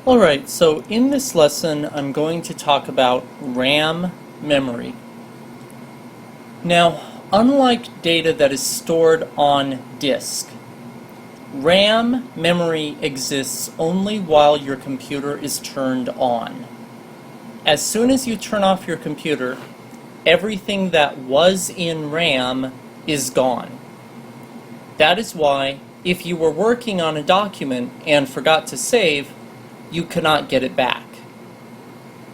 Alright, so in this lesson I'm going to talk about RAM memory. Now, unlike data that is stored on disk, RAM memory exists only while your computer is turned on. As soon as you turn off your computer, everything that was in RAM is gone. That is why, if you were working on a document and forgot to save, you cannot get it back.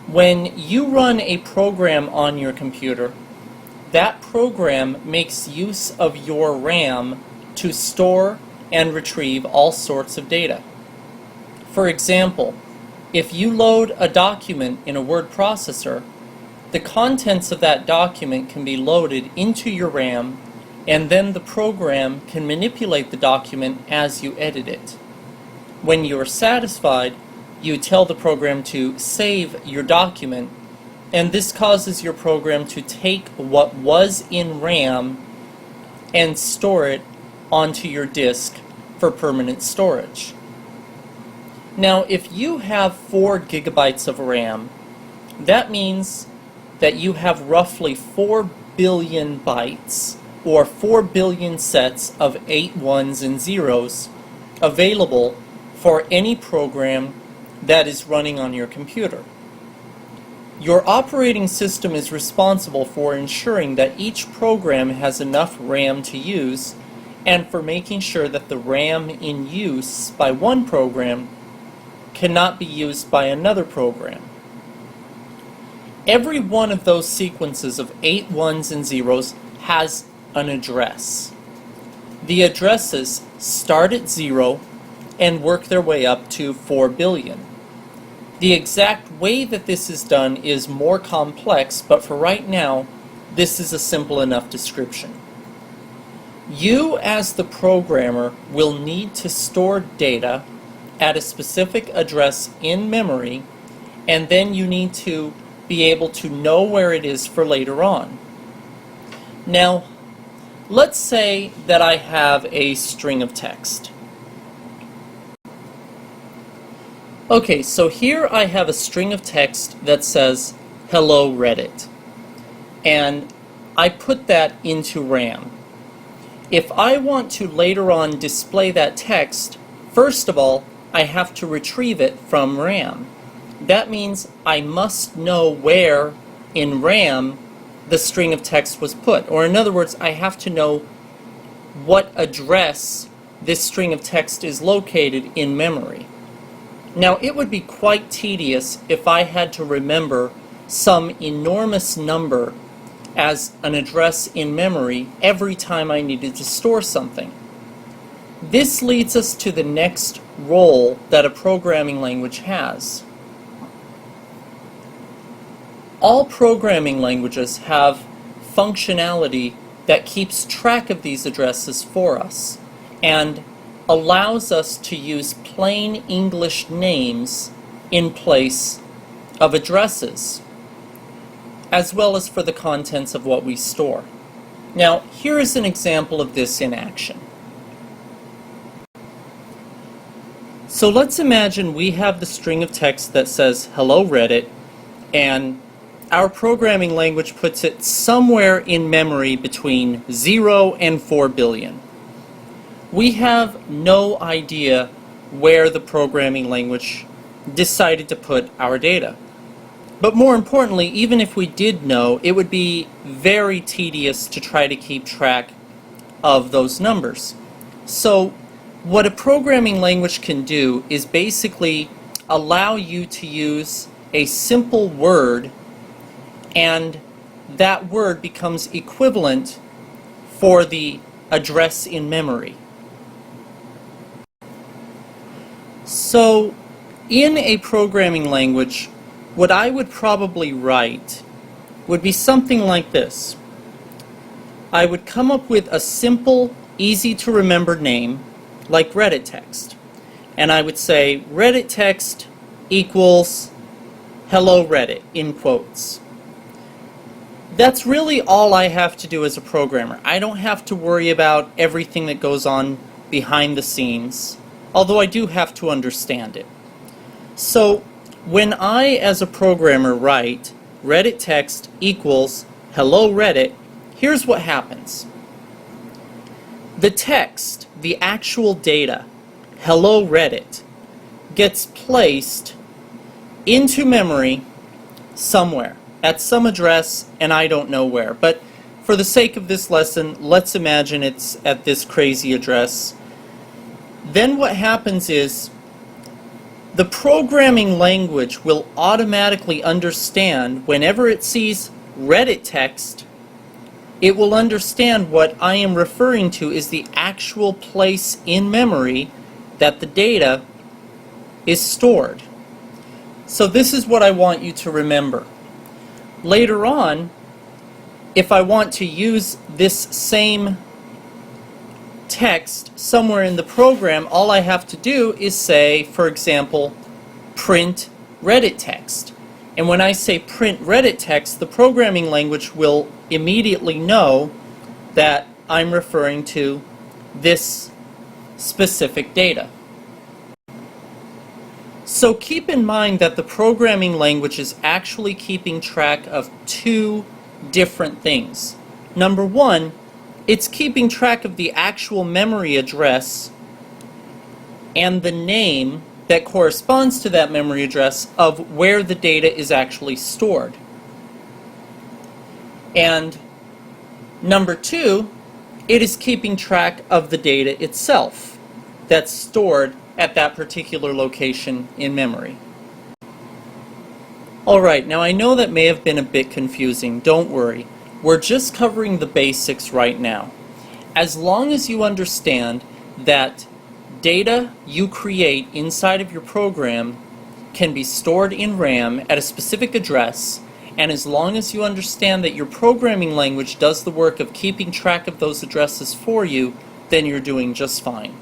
When you run a program on your computer, that program makes use of your RAM to store and retrieve all sorts of data. For example, if you load a document in a word processor, the contents of that document can be loaded into your RAM, and then the program can manipulate the document as you edit it. When you are satisfied, you tell the program to save your document, and this causes your program to take what was in RAM and store it onto your disk for permanent storage. Now, if you have 4 gigabytes of RAM, that means that you have roughly 4 billion bytes, or 4 billion sets of 8 ones and zeros available for any program that is running on your computer. Your operating system is responsible for ensuring that each program has enough RAM to use, and for making sure that the RAM in use by one program cannot be used by another program. Every one of those sequences of 8 ones and zeros has an address. The addresses start at 0 and work their way up to 4 billion. The exact way that this is done is more complex, but for right now, this is a simple enough description. You, as the programmer, will need to store data at a specific address in memory, and then you need to be able to know where it is for later on. Now, let's say that I have a string of text. Okay, so here I have a string of text that says, "Hello Reddit," and I put that into RAM. If I want to later on display that text, first of all, I have to retrieve it from RAM. That means I must know where in RAM the string of text was put, or in other words, I have to know what address this string of text is located in memory. Now, it would be quite tedious if I had to remember some enormous number as an address in memory every time I needed to store something. This leads us to the next role that a programming language has. All programming languages have functionality that keeps track of these addresses for us and allows us to use plain English names in place of addresses, as well as for the contents of what we store. Now, here is an example of this in action. So let's imagine we have the string of text that says, "Hello Reddit," and our programming language puts it somewhere in memory between 0 and 4 billion. We have no idea where the programming language decided to put our data. But more importantly, even if we did know, it would be very tedious to try to keep track of those numbers. So what a programming language can do is basically allow you to use a simple word, and that word becomes equivalent for the address in memory. So, in a programming language, what I would probably write would be something like this. I would come up with a simple, easy to remember name, like Reddit text. And I would say, Reddit text equals "Hello Reddit," in quotes. That's really all I have to do as a programmer. I don't have to worry about everything that goes on behind the scenes, although I do have to understand it. So when I, as a programmer, write Reddit text equals hello Reddit, here's what happens. The text, the actual data, hello Reddit, gets placed into memory somewhere, at some address, and I don't know where. But for the sake of this lesson, let's imagine it's at this crazy address. Then what happens is the programming language will automatically understand whenever it sees Reddit text, it will understand what I am referring to is the actual place in memory that the data is stored. So this is what I want you to remember. Later on, if I want to use this same text somewhere in the program, all I have to do is say, for example, print Reddit text. And when I say print Reddit text, the programming language will immediately know that I'm referring to this specific data. So keep in mind that the programming language is actually keeping track of two different things. Number one, it's keeping track of the actual memory address and the name that corresponds to that memory address of where the data is actually stored. And number two, it is keeping track of the data itself that's stored at that particular location in memory. Alright, now I know that may have been a bit confusing. Don't worry. We're just covering the basics right now. As long as you understand that data you create inside of your program can be stored in RAM at a specific address, and as long as you understand that your programming language does the work of keeping track of those addresses for you, then you're doing just fine.